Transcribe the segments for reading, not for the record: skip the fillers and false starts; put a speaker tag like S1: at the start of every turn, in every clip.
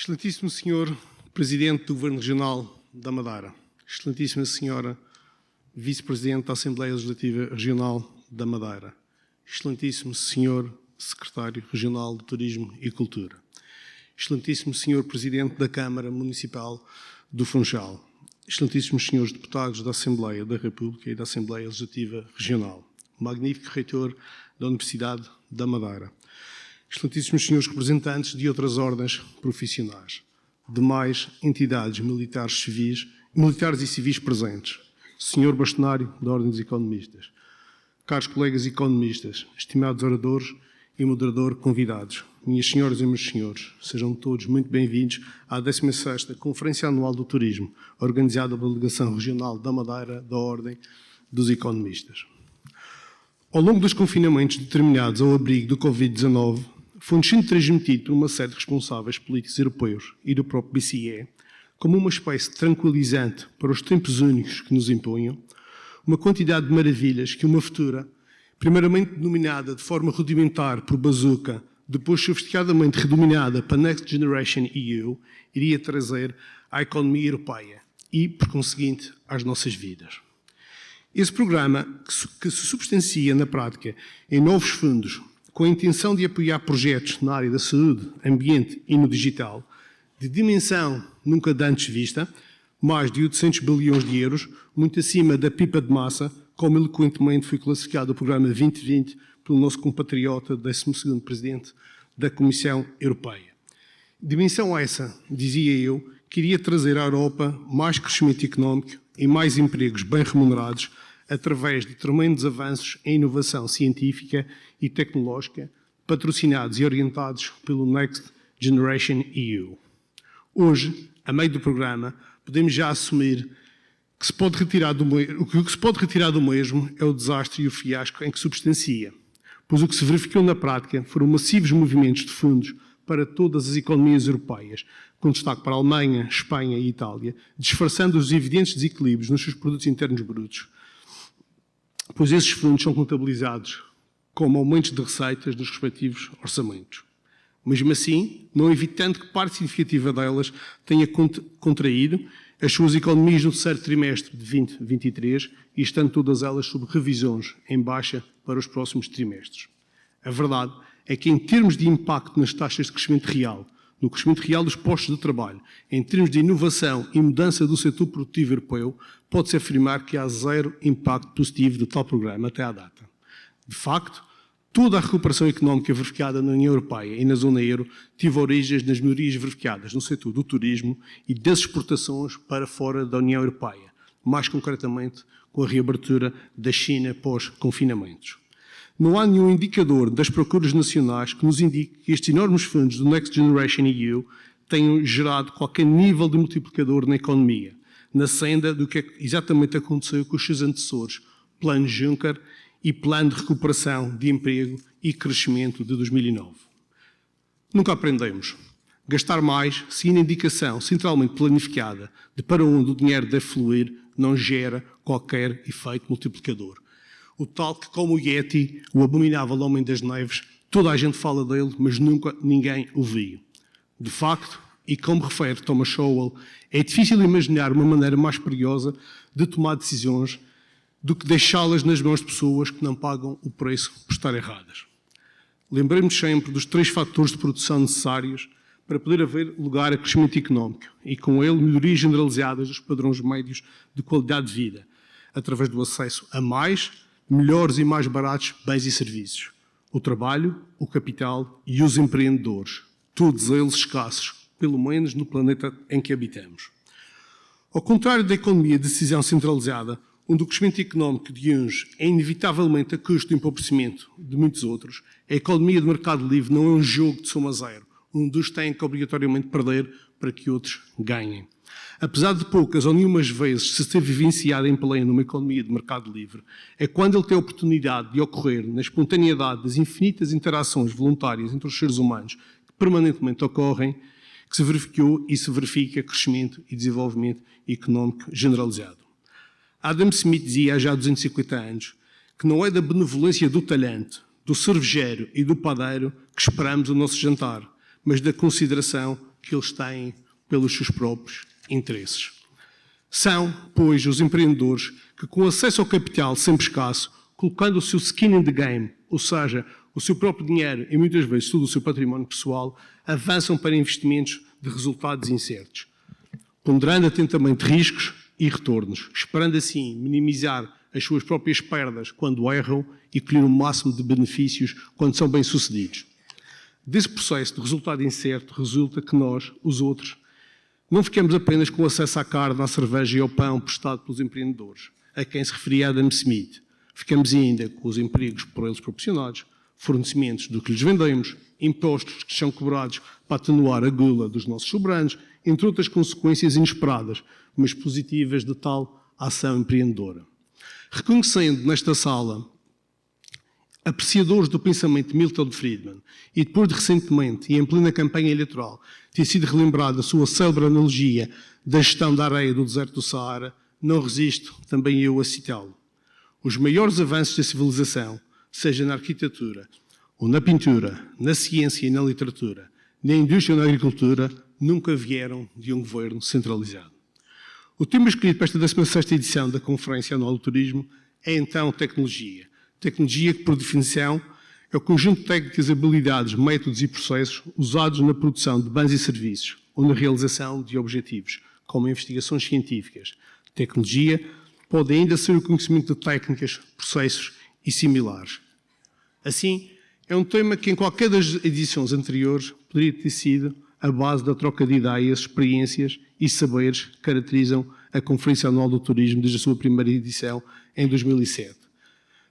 S1: Excelentíssimo Senhor Presidente do Governo Regional da Madeira, Excelentíssima Senhora Vice-Presidente da Assembleia Legislativa Regional da Madeira, Excelentíssimo Senhor Secretário Regional de Turismo e Cultura, Excelentíssimo Senhor Presidente da Câmara Municipal do Funchal, Excelentíssimos Senhores Deputados da Assembleia da República e da Assembleia Legislativa Regional, Magnífico Reitor da Universidade da Madeira, Excelentíssimos Senhores Representantes de outras ordens profissionais, demais entidades militares e civis presentes, Senhor Bastonário da Ordem dos Economistas, caros colegas economistas, estimados oradores e moderador convidados, minhas senhoras e meus senhores, sejam todos muito bem-vindos à 16ª Conferência Anual do Turismo, organizada pela Delegação Regional da Madeira da Ordem dos Economistas. Ao longo dos confinamentos determinados ao abrigo do Covid-19, foi-nos sendo transmitido por uma série de responsáveis políticos europeus e do próprio BCE, como uma espécie de tranquilizante para os tempos únicos que nos impunham, uma quantidade de maravilhas que uma futura, primeiramente denominada de forma rudimentar por Bazooka, depois sofisticadamente redenominada para Next Generation EU, iria trazer à economia europeia e, por conseguinte, às nossas vidas. Esse programa, que se substancia na prática em novos fundos, com a intenção de apoiar projetos na área da saúde, ambiente e no digital, de dimensão nunca antes vista, mais de 800 bilhões de euros, muito acima da pipa de massa, como eloquentemente foi classificado o programa 2020 pelo nosso compatriota, 12º Presidente da Comissão Europeia. Dimensão essa, dizia eu, que iria trazer à Europa mais crescimento económico e mais empregos bem remunerados através de tremendos avanços em inovação científica e tecnológica, patrocinados e orientados pelo Next Generation EU. Hoje, a meio do programa, podemos já assumir que o que se pode retirar do mesmo é o desastre e o fiasco em que substancia, pois o que se verificou na prática foram massivos movimentos de fundos para todas as economias europeias, com destaque para a Alemanha, Espanha e Itália, disfarçando os evidentes desequilíbrios nos seus produtos internos brutos, pois esses fundos são contabilizados como aumentos de receitas dos respectivos orçamentos. Mesmo assim, não evitando que parte significativa delas tenha contraído as suas economias no terceiro trimestre de 2023 e estando todas elas sob revisões em baixa para os próximos trimestres. A verdade é que, em termos de impacto nas taxas de crescimento real, no crescimento real dos postos de trabalho, em termos de inovação e mudança do setor produtivo europeu, pode-se afirmar que há zero impacto positivo do tal programa até à data. De facto, toda a recuperação económica verificada na União Europeia e na zona euro teve origens nas melhorias verificadas no setor do turismo e das exportações para fora da União Europeia, mais concretamente com a reabertura da China pós-confinamentos. Não há nenhum indicador das procuras nacionais que nos indique que estes enormes fundos do Next Generation EU tenham gerado qualquer nível de multiplicador na economia, na senda do que exatamente aconteceu com os seus antecessores, Plano Juncker e Plano de Recuperação de Emprego e Crescimento de 2009. Nunca aprendemos. Gastar mais, sem indicação centralmente planificada de para onde o dinheiro deve fluir, não gera qualquer efeito multiplicador. O tal que, como o Yeti, o abominável Homem das Neves, toda a gente fala dele, mas nunca ninguém o viu. De facto, e como refere Thomas Sowell, é difícil imaginar uma maneira mais perigosa de tomar decisões do que deixá-las nas mãos de pessoas que não pagam o preço por estar erradas. Lembremos sempre dos 3 fatores de produção necessários para poder haver lugar a crescimento económico e, com ele, melhorias generalizadas dos padrões médios de qualidade de vida, através do acesso a mais, melhores e mais baratos bens e serviços, o trabalho, o capital e os empreendedores, todos eles escassos, pelo menos no planeta em que habitamos. Ao contrário da economia de decisão centralizada, onde o crescimento económico de uns é inevitavelmente a custo do empobrecimento de muitos outros, a economia de mercado livre não é um jogo de soma zero, onde uns têm que obrigatoriamente perder para que outros ganhem. Apesar de poucas ou nenhumas vezes se ter vivenciado em pleno numa economia de mercado livre, é quando ele tem a oportunidade de ocorrer na espontaneidade das infinitas interações voluntárias entre os seres humanos que permanentemente ocorrem, que se verificou e se verifica crescimento e desenvolvimento económico generalizado. Adam Smith dizia há já 250 anos que não é da benevolência do talhante, do cervejeiro e do padeiro que esperamos o nosso jantar, mas da consideração que eles têm pelos seus próprios interesses. São, pois, os empreendedores que, com acesso ao capital sempre escasso, colocando o seu skin in the game, ou seja, o seu próprio dinheiro e muitas vezes todo o seu património pessoal, avançam para investimentos de resultados incertos, ponderando atentamente riscos e retornos, esperando assim minimizar as suas próprias perdas quando erram e colher o máximo de benefícios quando são bem-sucedidos. Desse processo de resultado incerto resulta que nós, os outros, não ficamos apenas com acesso à carne, à cerveja e ao pão prestado pelos empreendedores, a quem se referia Adam Smith. Ficamos ainda com os empregos por eles proporcionados, fornecimentos do que lhes vendemos, impostos que são cobrados para atenuar a gula dos nossos soberanos, entre outras consequências inesperadas, mas positivas de tal ação empreendedora. Reconhecendo nesta sala apreciadores do pensamento de Milton Friedman e depois de recentemente, e em plena campanha eleitoral, ter sido relembrada a sua célebre analogia da gestão da areia do deserto do Saara, não resisto também eu a citá-lo. Os maiores avanços da civilização, seja na arquitetura, ou na pintura, na ciência e na literatura, na indústria ou na agricultura, nunca vieram de um governo centralizado. O tema escolhido para esta 16ª edição da Conferência Anual do Turismo é então tecnologia. Tecnologia que, por definição, é o conjunto de técnicas, habilidades, métodos e processos usados na produção de bens e serviços ou na realização de objetivos, como investigações científicas. Tecnologia pode ainda ser o conhecimento de técnicas, processos e similares. Assim, é um tema que em qualquer das edições anteriores poderia ter sido a base da troca de ideias, experiências e saberes que caracterizam a Conferência Anual do Turismo desde a sua primeira edição em 2007.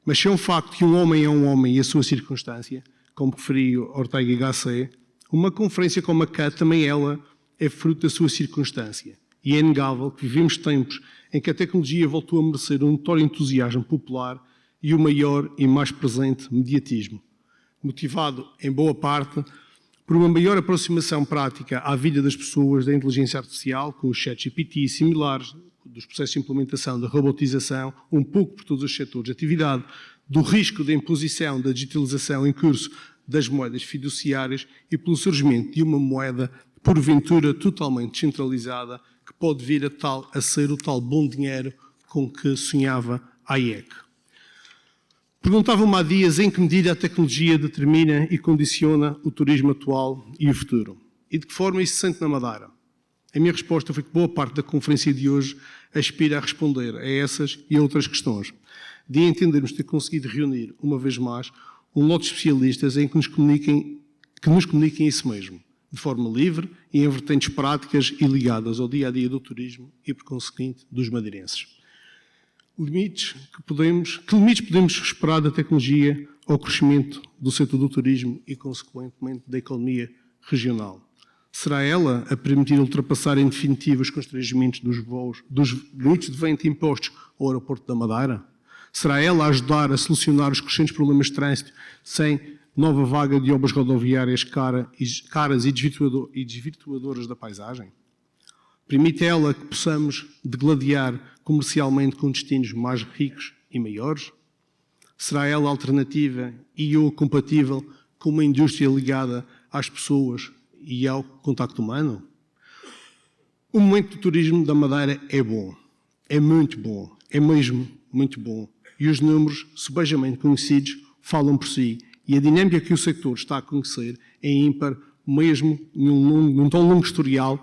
S1: Mas se é um facto que um homem é um homem e a sua circunstância, como referiu Ortega y Gasset, uma conferência como a CAT também ela é fruto da sua circunstância. E é inegável que vivemos tempos em que a tecnologia voltou a merecer um notório entusiasmo popular e o maior e mais presente mediatismo, motivado em boa parte por uma maior aproximação prática à vida das pessoas da inteligência artificial, com o ChatGPT e similares, dos processos de implementação da robotização, um pouco por todos os setores de atividade, do risco da imposição da digitalização em curso das moedas fiduciárias e pelo surgimento de uma moeda, porventura, totalmente descentralizada, que pode vir a ser o tal bom dinheiro com que sonhava Hayek. Perguntava-me há dias em que medida a tecnologia determina e condiciona o turismo atual e o futuro, e de que forma isso se sente na Madeira. A minha resposta foi que boa parte da conferência de hoje aspira a responder a essas e a outras questões, de entendermos ter conseguido reunir, uma vez mais, um lote de especialistas em que nos comuniquem isso mesmo, de forma livre e em vertentes práticas e ligadas ao dia-a-dia do turismo e, por conseguinte, dos madeirenses. Que limites podemos esperar da tecnologia ao crescimento do setor do turismo e, consequentemente, da economia regional? Será ela a permitir ultrapassar em definitivo os constrangimentos dos limites de vento impostos ao aeroporto da Madeira? Será ela a ajudar a solucionar os crescentes problemas de trânsito sem nova vaga de obras rodoviárias caras e desvirtuadoras da paisagem? Permite ela que possamos degladiar comercialmente com destinos mais ricos e maiores? Será ela alternativa e ou compatível com uma indústria ligada às pessoas e ao contacto humano? O momento do turismo da Madeira é bom, é muito bom, é mesmo muito bom. E os números, subejamente conhecidos, falam por si. E a dinâmica que o sector está a conhecer é ímpar, mesmo num tão longo historial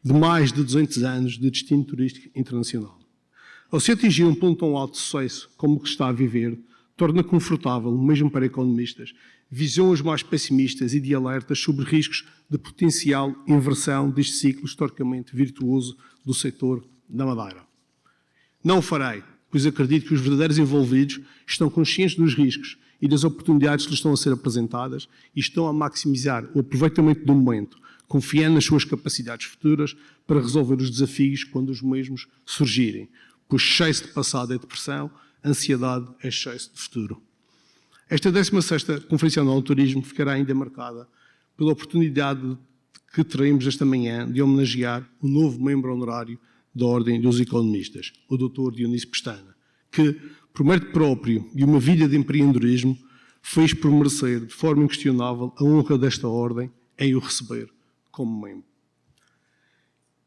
S1: de mais de 200 anos de destino turístico internacional. Ao se atingir um ponto tão alto de sucesso como o que está a viver, torna confortável, mesmo para economistas, visões mais pessimistas e de alertas sobre riscos de potencial inversão deste ciclo historicamente virtuoso do setor da Madeira. Não o farei, pois acredito que os verdadeiros envolvidos estão conscientes dos riscos e das oportunidades que lhes estão a ser apresentadas e estão a maximizar o aproveitamento do momento, confiando nas suas capacidades futuras para resolver os desafios quando os mesmos surgirem, pois excesso de passado é depressão, ansiedade é excesso de futuro. Esta 16ª Conferência Anual do Turismo ficará ainda marcada pela oportunidade que teremos esta manhã de homenagear o novo membro honorário da Ordem dos Economistas, o Dr. Dionísio Pestana, que, por mérito próprio e uma vida de empreendedorismo, fez por merecer de forma inquestionável a honra desta Ordem em o receber como membro.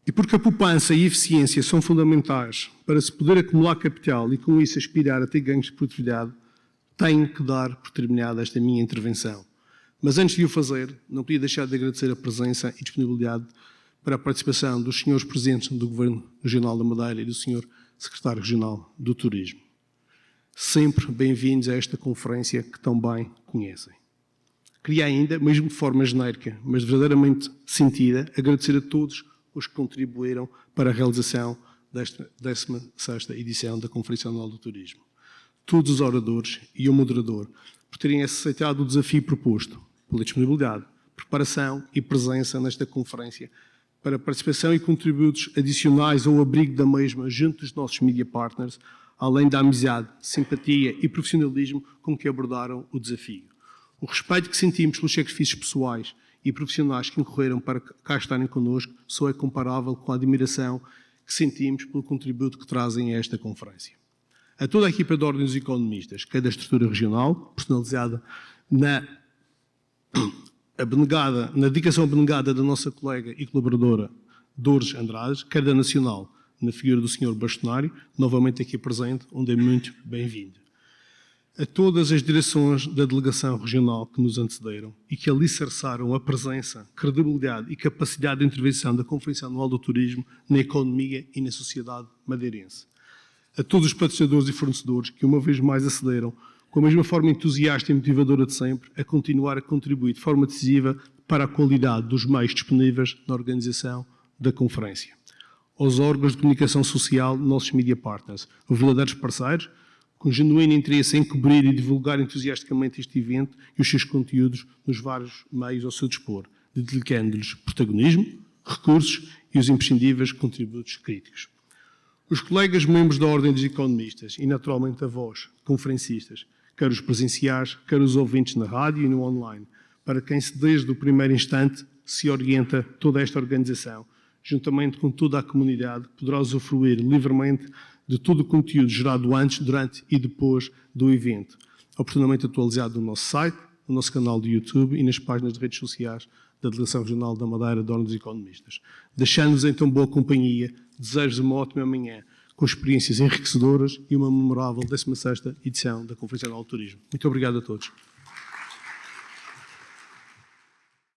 S1: E porque a poupança e a eficiência são fundamentais para se poder acumular capital e com isso aspirar a ter ganhos de produtividade, tenho que dar por terminada esta minha intervenção. Mas antes de o fazer, não podia deixar de agradecer a presença e disponibilidade para a participação dos senhores presidentes do Governo Regional da Madeira e do senhor Secretário Regional do Turismo. Sempre bem-vindos a esta conferência que tão bem conhecem. Queria ainda, mesmo de forma genérica, mas verdadeiramente sentida, agradecer a todos os que contribuíram para a realização desta 16ª edição da Conferência Anual do Turismo. Todos os oradores e o moderador por terem aceitado o desafio proposto, pela disponibilidade, preparação e presença nesta conferência, para participação e contributos adicionais ao abrigo da mesma junto dos nossos media partners, além da amizade, simpatia e profissionalismo com que abordaram o desafio. O respeito que sentimos pelos sacrifícios pessoais e profissionais que incorreram para cá estarem connosco só é comparável com a admiração que sentimos pelo contributo que trazem a esta conferência. A toda a equipa de Ordem dos Economistas, que é da estrutura regional, personalizada na dedicação abnegada da nossa colega e colaboradora Dores Andrade, quer da nacional, na figura do Sr. Bastonário, novamente aqui presente, onde é muito bem-vindo. A todas as direções da delegação regional que nos antecederam e que alicerçaram a presença, credibilidade e capacidade de intervenção da Conferência Anual do Turismo na economia e na sociedade madeirense. A todos os patrocinadores e fornecedores que uma vez mais acederam, com a mesma forma entusiasta e motivadora de sempre, a continuar a contribuir de forma decisiva para a qualidade dos meios disponíveis na organização da conferência. Aos órgãos de comunicação social, nossos media partners, os verdadeiros parceiros, com genuíno interesse em cobrir e divulgar entusiasticamente este evento e os seus conteúdos nos vários meios ao seu dispor, dedicando-lhes protagonismo, recursos e os imprescindíveis contributos críticos. Os colegas membros da Ordem dos Economistas e, naturalmente, a vós, conferencistas, quer os presenciais, quer os ouvintes na rádio e no online, para quem desde o primeiro instante se orienta toda esta organização, juntamente com toda a comunidade, poderá usufruir livremente de todo o conteúdo gerado antes, durante e depois do evento, oportunamente atualizado no nosso site, no nosso canal de YouTube e nas páginas de redes sociais da Delegação Regional da Madeira de Ordem dos Economistas. Deixando-nos então boa companhia, desejo-vos uma ótima manhã, com experiências enriquecedoras e uma memorável 16ª edição da Conferência Anual do Turismo. Muito obrigado a todos.